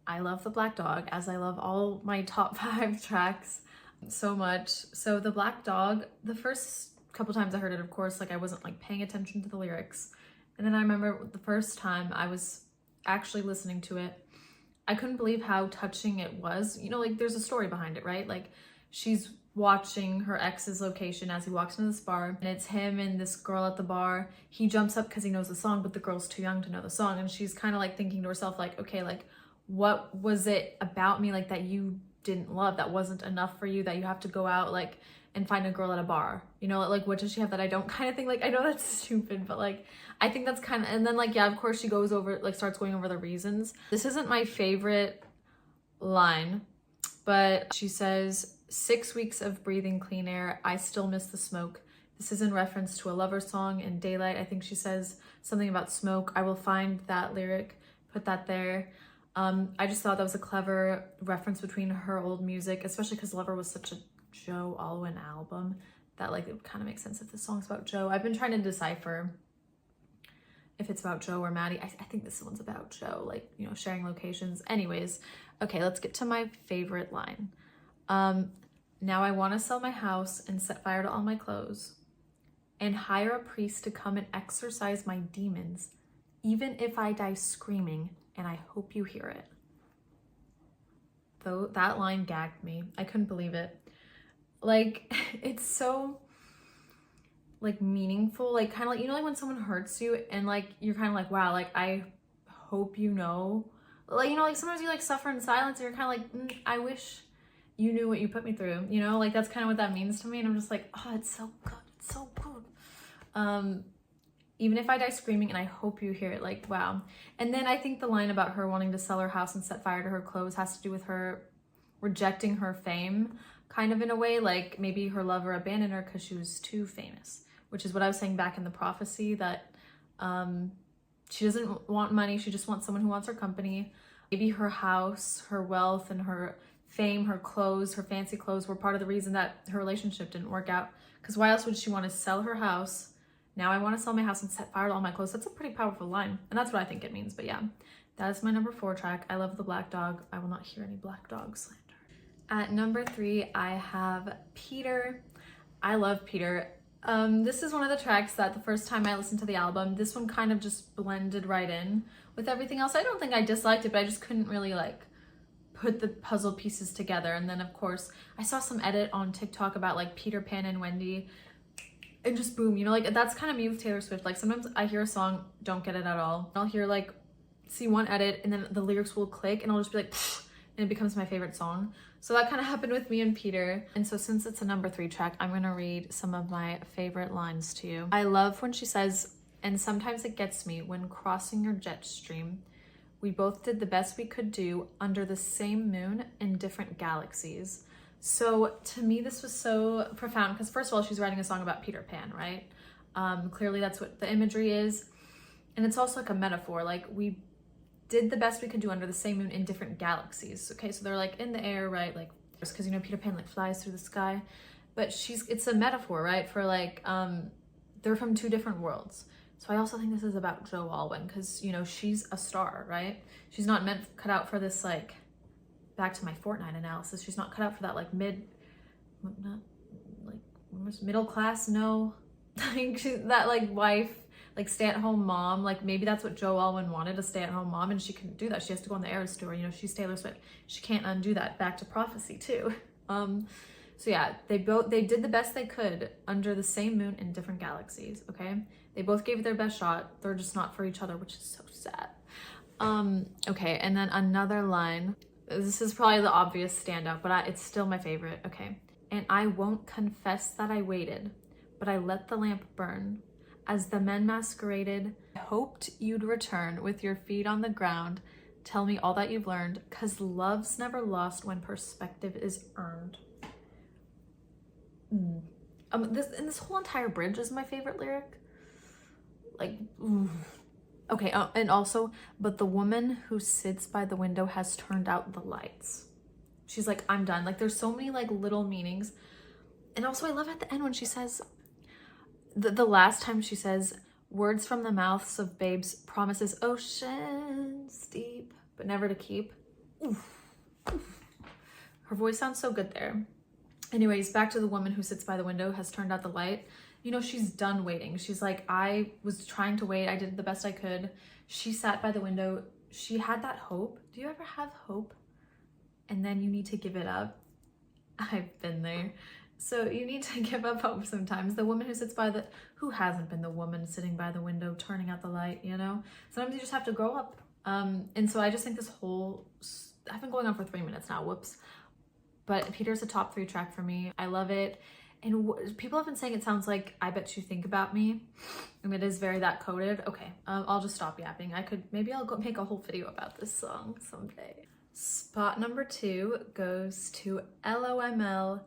I love The Black Dog, as I love all my top 5 tracks so much. So The Black Dog, the first couple times I heard it, of course, like I wasn't like paying attention to the lyrics. And then I remember the first time I was actually listening to it, I couldn't believe how touching it was. You know, like there's a story behind it, right? Like she's watching her ex's location as he walks into this bar and it's him and this girl at the bar. He jumps up because he knows the song, but the girl's too young to know the song. And she's kind of like thinking to herself like, okay, like what was it about me like that you didn't love, that wasn't enough for you, that you have to go out like and find a girl at a bar, you know, like what does she have that I don't, kind of thing. Like I know that's stupid, but like I think that's kind of, and then like yeah, of course she goes over, like starts going over the reasons. This isn't my favorite line, but she says, 6 weeks of breathing clean air, I still miss the smoke. This is in reference to a Lover song in Daylight. I think she says something about smoke. I will find that lyric, put that there. I just thought that was a clever reference between her old music, especially because Lover was such a Joe Alwyn album that like it kind of makes sense if this song's about Joe. I've been trying to decipher if it's about Joe or Maddie. I think this one's about Joe, like, you know, sharing locations. Anyways, okay, let's get to my favorite line. Now I want to sell my house and set fire to all my clothes and hire a priest to come and exorcise my demons, even if I die screaming, and I hope you hear it. Though that line gagged me. I couldn't believe it. Like, it's so like meaningful, like kind of like, you know, like when someone hurts you and like you're kind of like, wow, like I hope you know, like, you know, like sometimes you like suffer in silence and you're kind of like, I wish you knew what you put me through, you know, like that's kind of what that means to me. And I'm just like, oh, it's so good, it's so good. Even if I die screaming, and I hope you hear it, like, wow. And then I think the line about her wanting to sell her house and set fire to her clothes has to do with her rejecting her fame, kind of in a way, like maybe her lover abandoned her because she was too famous, which is what I was saying back in the prophecy, that she doesn't want money, she just wants someone who wants her company. Maybe her house, her wealth, and her fame, her clothes, her fancy clothes were part of the reason that her relationship didn't work out. Because why else would she want to sell her house? Now I want to sell my house and set fire to all my clothes. That's a pretty powerful line. And that's what I think it means. But yeah, that is my number 4 track. I love the Black Dog. I will not hear any Black Dog slander. At number 3, I have Peter. I love Peter. This is one of the tracks that the first time I listened to the album, this one kind of just blended right in with everything else. I don't think I disliked it, but I just couldn't really like put the puzzle pieces together. And then of course, I saw some edit on TikTok about like Peter Pan and Wendy. And just boom, you know, like that's kind of me with Taylor Swift. Like sometimes I hear a song, don't get it at all. I'll hear like, see one edit and then the lyrics will click and I'll just be like, pfft, and it becomes my favorite song. So that kind of happened with me and Peter. And so since it's a number 3 track, I'm gonna read some of my favorite lines to you. I love when she says, and sometimes it gets me when crossing your jet stream. We both did the best we could do under the same moon in different galaxies. So to me, this was so profound because first of all, she's writing a song about Peter Pan, right? Clearly that's what the imagery is. And it's also like a metaphor, like we did the best we could do under the same moon in different galaxies. Okay, so they're like in the air, right? Like, because you know, Peter Pan like flies through the sky, but it's a metaphor, right? For like, they're from 2 different worlds. So I also think this is about Jo Alwyn because, you know, she's a star, right? She's not cut out for this like, back to my Fortnite analysis, she's not cut out for that like middle class, no, like she's that like wife, like stay-at-home mom, like maybe that's what Jo Alwyn wanted, a stay-at-home mom, and she couldn't do that. She has to go on the Eras tour, you know, she's Taylor Swift, she can't undo that. Back to prophecy too. So yeah, they did the best they could under the same moon in different galaxies. Okay, they both gave it their best shot, they're just not for each other, which is so sad. Okay, and then another line. This is probably the obvious standout, but it's still my favorite. Okay. And I won't confess that I waited, but I let the lamp burn. As the men masqueraded, I hoped you'd return with your feet on the ground. Tell me all that you've learned, 'cause love's never lost when perspective is earned. This whole entire bridge is my favorite lyric. Like, ooh. Okay, and also, but the woman who sits by the window has turned out the lights. She's like, I'm done. Like, there's so many like little meanings. And also I love at the end when she says, the last time she says, words from the mouths of babes, promises oceans deep, but never to keep. Oof. Oof. Her voice sounds so good there. Anyways, back to the woman who sits by the window has turned out the light. You know, she's done waiting. She's like, I was trying to wait. I did the best I could. She sat by the window. She had that hope. Do you ever have hope? And then you need to give it up. I've been there. So you need to give up hope sometimes. The woman who sits who hasn't been the woman sitting by the window, turning out the light, you know? Sometimes you just have to grow up. And so I just think I've been going on for 3 minutes now, whoops. But Peter's a top 3 track for me. I love it. And people have been saying it sounds like I Bet You Think About Me. And it is very that coded. Okay, I'll just stop yapping. Maybe I'll go make a whole video about this song someday. Spot number 2 goes to LOML.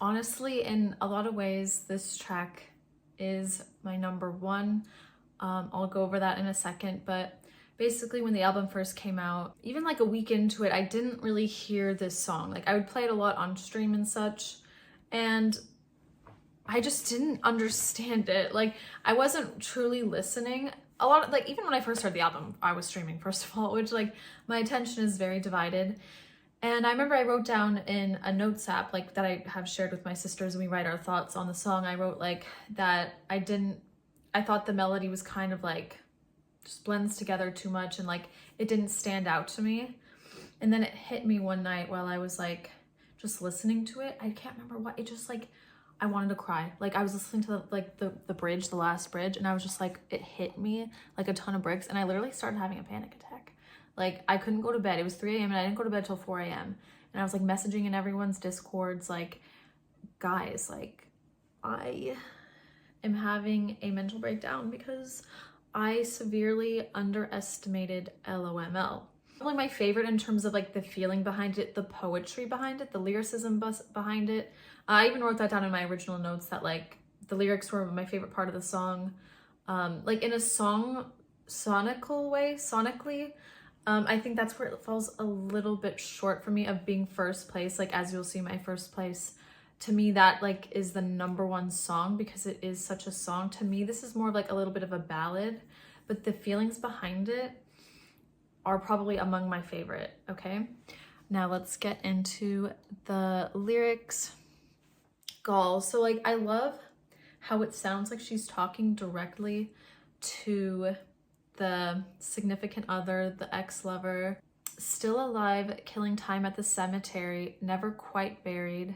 Honestly, in a lot of ways, this track is my number 1. I'll go over that in a second, but basically when the album first came out, even like a week into it, I didn't really hear this song. Like I would play it a lot on stream and such, and I just didn't understand it. Like I wasn't truly listening. A lot of, like, even when I first heard the album, I was streaming first of all, which like my attention is very divided. And I remember I wrote down in a notes app, like that I have shared with my sisters, and we write our thoughts on the song. I wrote like that I thought the melody was kind of like just blends together too much, and like it didn't stand out to me. And then it hit me one night while I was like just listening to it. I can't remember what, it just like, I wanted to cry. Like I was listening to the bridge, the last bridge, and I was just like, it hit me like a ton of bricks, and I literally started having a panic attack. Like I couldn't go to bed. It was 3 a.m. and I didn't go to bed till 4 a.m. And I was like messaging in everyone's discords like, guys, like I am having a mental breakdown because I severely underestimated LOML. Probably my favorite in terms of like the feeling behind it, the poetry behind it, the lyricism behind it. I even wrote that down in my original notes that like the lyrics were my favorite part of the song. Like in a sonically, I think that's where it falls a little bit short for me of being first place. Like as you'll see, my first place, to me that like is the #1 song because it is such a song. To me, this is more like a little bit of a ballad, but the feelings behind it are probably among my favorite. Okay, now let's get into the lyrics. Gall. So like I love how it sounds like she's talking directly to the significant other, the ex-lover. Still alive, killing time at the cemetery, never quite buried.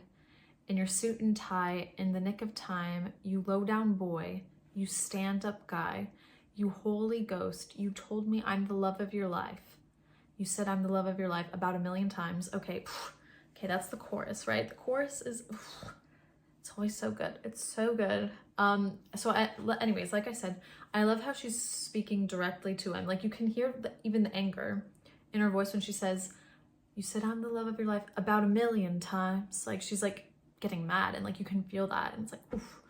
In your suit and tie, in the nick of time, you low down boy, you stand up guy, you holy ghost, you told me I'm the love of your life. You said I'm the love of your life about 1,000,000 times. Okay, okay, that's the chorus, right? The chorus is, it's always so good. It's so good. Anyways, like I said, I love how she's speaking directly to him. Like you can hear even the anger in her voice when she says, you said I'm the love of your life about 1,000,000 times. Like she's like getting mad, and like you can feel that, and it's like, oof.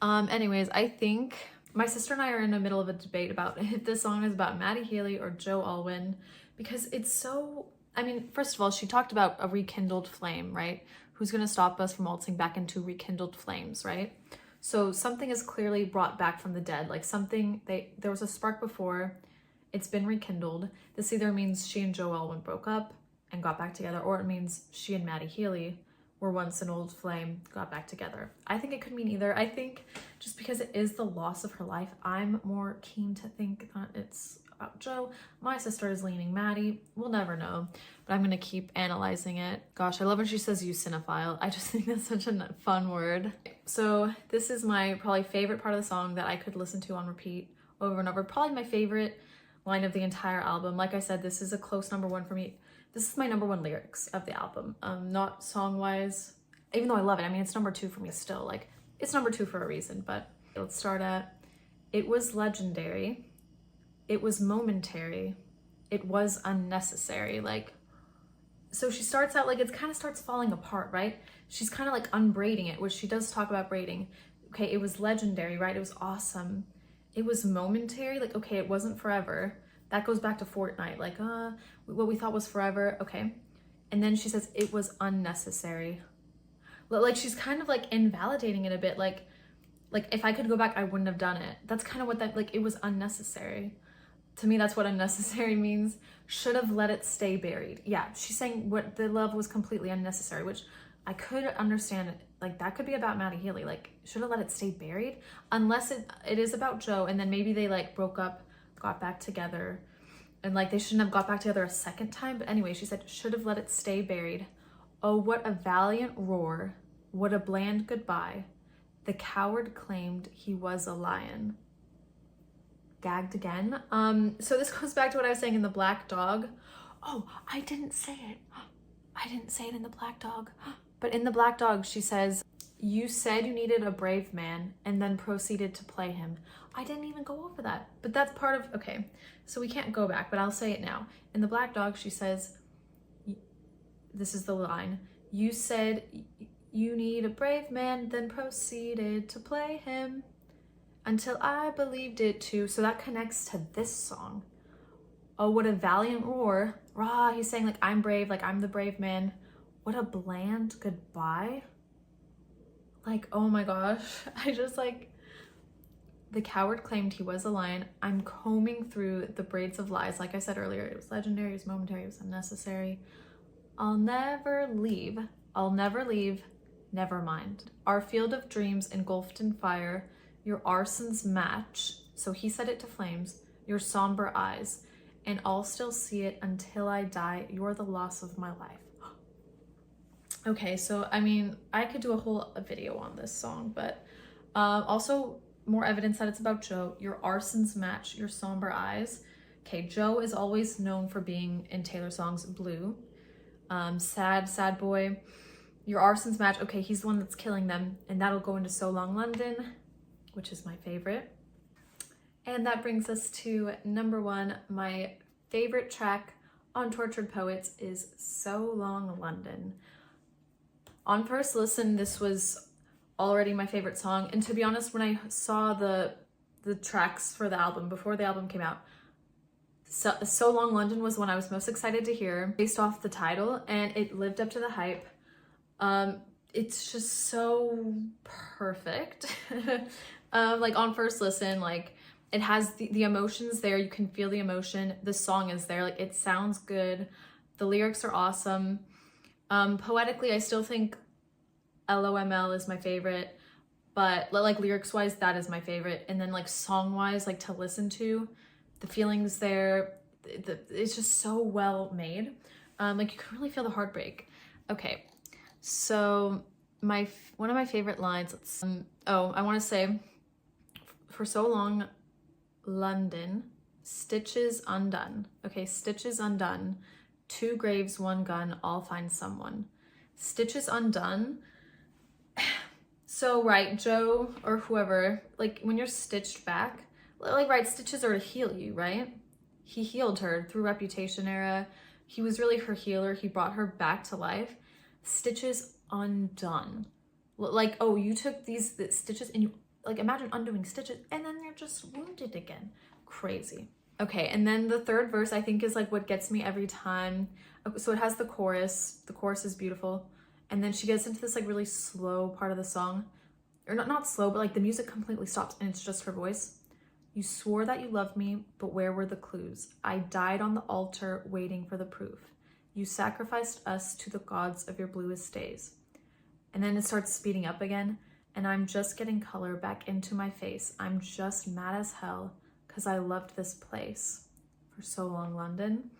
Anyways, I think my sister and I are in the middle of a debate about if this song is about Maddie Healy or Joe Alwyn, because it's so, I mean, first of all, she talked about a rekindled flame, right? Who's gonna stop us from waltzing back into rekindled flames, right? So something is clearly brought back from the dead, like something, there was a spark before, it's been rekindled. This either means she and Joe Alwyn broke up and got back together, or it means she and Maddie Healy were once an old flame, got back together. I think it could mean either. I think just because it is the loss of her life, I'm more keen to think that it's about Joe. My sister is leaning Maddie. We'll never know, but I'm gonna keep analyzing it. Gosh, I love when she says you cinephile. I just think that's such a fun word. So this is my probably favorite part of the song that I could listen to on repeat over and over. Probably my favorite line of the entire album. Like I said, this is a close #1 for me. This is my #1 lyrics of the album. Not song-wise, even though I love it. I mean, it's #2 for me still. Like, it's #2 for a reason, but let's start at, it was legendary. It was momentary. It was unnecessary. Like, so she starts out like, it kind of starts falling apart, right? She's kind of like unbraiding it, which she does talk about braiding. Okay, it was legendary, right? It was awesome. It was momentary. Like, okay, it wasn't forever. That goes back to Fortnite. Like, what we thought was forever. Okay. And then she says, it was unnecessary. Like, she's kind of like invalidating it a bit. Like if I could go back, I wouldn't have done it. That's kind of what that, like, it was unnecessary. To me, that's what unnecessary means. Should have let it stay buried. Yeah, she's saying what the love was completely unnecessary, which I could understand. Like, that could be about Maddie Healy. Like, should have let it stay buried. Unless it is about Joe, and then maybe they like broke up, got back together, and like they shouldn't have got back together a second time. But anyway, she said, should have let it stay buried. Oh, what a valiant roar. What a bland goodbye. The coward claimed he was a lion. Gagged again. So this goes back to what I was saying in the Black Dog. Oh, I didn't say it. I didn't say it in the Black Dog. But in the Black Dog, she says, you said you needed a brave man and then proceeded to play him. I didn't even go over that, but that's part of, okay, so we can't go back, but I'll say it now. In the Black Dog, she says, this is the line, you said you need a brave man, then proceeded to play him until I believed it too. So that connects to this song. Oh, what a valiant roar. Rah, he's saying like, I'm brave, like I'm the brave man. What a bland goodbye. Like, oh my gosh, I just like, the coward claimed he was a lion. I'm combing through the braids of lies. Like I said earlier, it was legendary, it was momentary, it was unnecessary. I'll never leave, I'll never leave, never mind. Our field of dreams engulfed in fire, your arson's match, so he set it to flames, your somber eyes, and I'll still see it until I die, you're the loss of my life. Okay, so I mean, I could do a whole video on this song, but also more evidence that it's about Joe. Your arson's match, your somber eyes. Okay, Joe is always known for being in Taylor songs blue. Sad boy. Your arson's match, okay, he's the one that's killing them, and that'll go into So Long London, which is my favorite. And that brings us to number 1. My favorite track on Tortured Poets is So Long London. On first listen, this was already my favorite song. And to be honest, when I saw the tracks for the album, before the album came out, So Long London was one I was most excited to hear based off the title, and it lived up to the hype. It's just so perfect. Like on first listen, like it has the emotions there. You can feel the emotion. The song is there. Like it sounds good. The lyrics are awesome. Poetically, I still think LOML is my favorite, but like lyrics wise, that is my favorite. And then like song wise, like to listen to, the feelings there, it's just so well made. Like you can really feel the heartbreak. Okay, so one of my favorite lines, I want to say, for So Long London, stitches undone. Okay, stitches undone. 2 graves, 1 gun, I'll find someone. Stitches undone. So, right, Joe or whoever, like when you're stitched back, like, right, stitches are to heal you, right? He healed her through Reputation era. He was really her healer. He brought her back to life. Stitches undone. Like, oh, you took the stitches and you, like, imagine undoing stitches and then you're just wounded again. Crazy. Okay, and then the third verse I think is like what gets me every time. So it has the chorus. The chorus is beautiful. And then she gets into this like really slow part of the song. Or not slow, but like the music completely stops and it's just her voice. You swore that you loved me, but where were the clues? I died on the altar waiting for the proof. You sacrificed us to the gods of your bluest days. And then it starts speeding up again. And I'm just getting color back into my face. I'm just mad as hell. Because I loved this place for So Long London.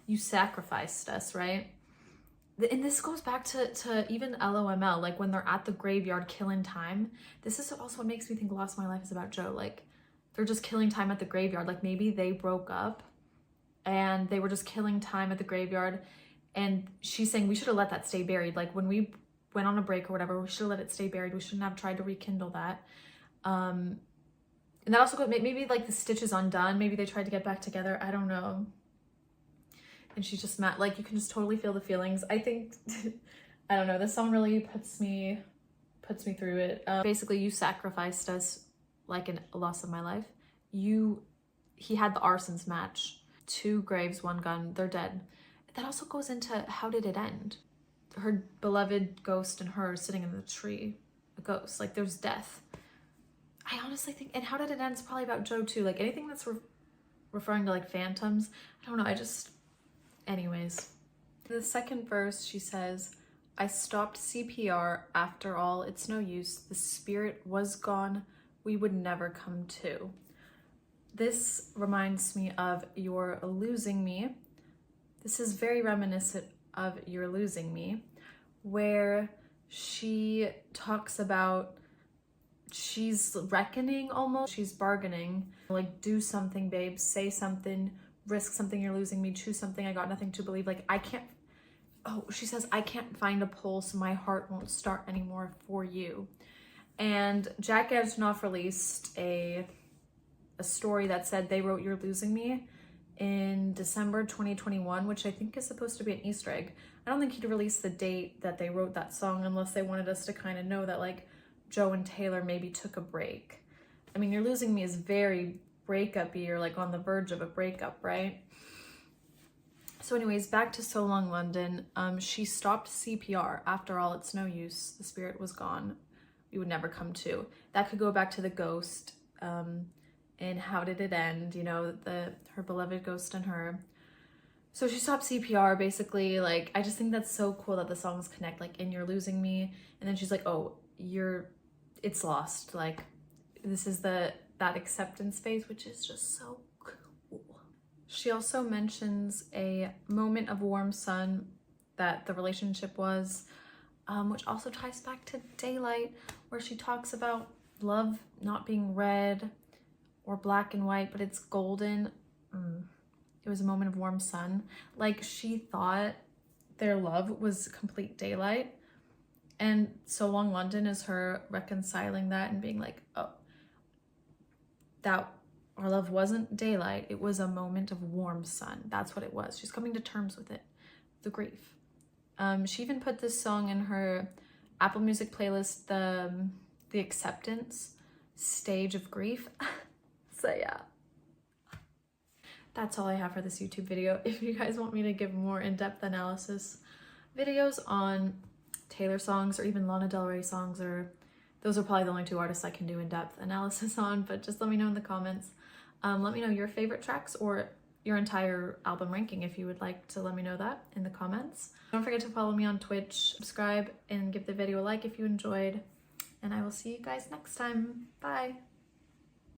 You sacrificed us, right? And this goes back to even LOML, like when they're at the graveyard killing time. This is also what makes me think Lost My Life is about Joe. Like they're just killing time at the graveyard. Like maybe they broke up and they were just killing time at the graveyard. And she's saying we should have let that stay buried. Like when we went on a break or whatever, we should have let it stay buried. We shouldn't have tried to rekindle that. And that also goes, maybe like the stitches undone. Maybe they tried to get back together. I don't know. And she's just mad. Like you can just totally feel the feelings. I think, I don't know. This song really puts me through it. Basically, you sacrificed us like a loss of my life. He had the arson's match. 2 graves, 1 gun. They're dead. That also goes into how did it end? Her beloved ghost and her sitting in the tree. A ghost. Like there's death. I honestly think, and how did it end is probably about Joe too. Like anything that's referring to like phantoms. I don't know. Anyways. The second verse, she says, I stopped CPR. After all, it's no use. The spirit was gone. We would never come to. This reminds me of You're Losing Me. This is very reminiscent of You're Losing Me, where she talks about she's reckoning almost. She's bargaining. Like, do something, babe. Say something. Risk something. You're losing me. Choose something. I got nothing to believe. Like, I can't. Oh, she says, I can't find a pulse. My heart won't start anymore for you. And Jack Antonoff released a story that said they wrote You're Losing Me in December 2021, which I think is supposed to be an Easter egg. I don't think he'd release the date that they wrote that song unless they wanted us to kind of know that like Joe and Taylor maybe took a break. I mean, You're Losing Me is very breakup-y or like on the verge of a breakup, right? So anyways, back to So Long London. She stopped CPR. After all, it's no use. The spirit was gone. We would never come to. That could go back to the ghost. And how did it end? You know, her beloved ghost and her. So she stopped CPR basically. Like, I just think that's so cool that the songs connect, like in You're Losing Me. And then she's like, oh, it's lost. Like, this is that acceptance phase, which is just so cool. She also mentions a moment of warm sun that the relationship was, which also ties back to Daylight, where she talks about love not being red or black and white, but it's golden. It was a moment of warm sun. Like, she thought their love was complete daylight, and So Long London is her reconciling that and being like, oh, that our love wasn't daylight, it was a moment of warm sun. That's what it was. She's coming to terms with it, the grief. She even put this song in her Apple Music playlist, the acceptance stage of grief. So yeah, that's all I have for this YouTube video. If you guys want me to give more in-depth analysis videos on Taylor songs or even Lana Del Rey songs, or those are probably the only 2 artists I can do in-depth analysis on, but just let me know in the comments. Let me know your favorite tracks or your entire album ranking if you would like to let me know that in the comments. Don't forget to follow me on Twitch, subscribe, and give the video a like if you enjoyed, and I will see you guys next time. Bye!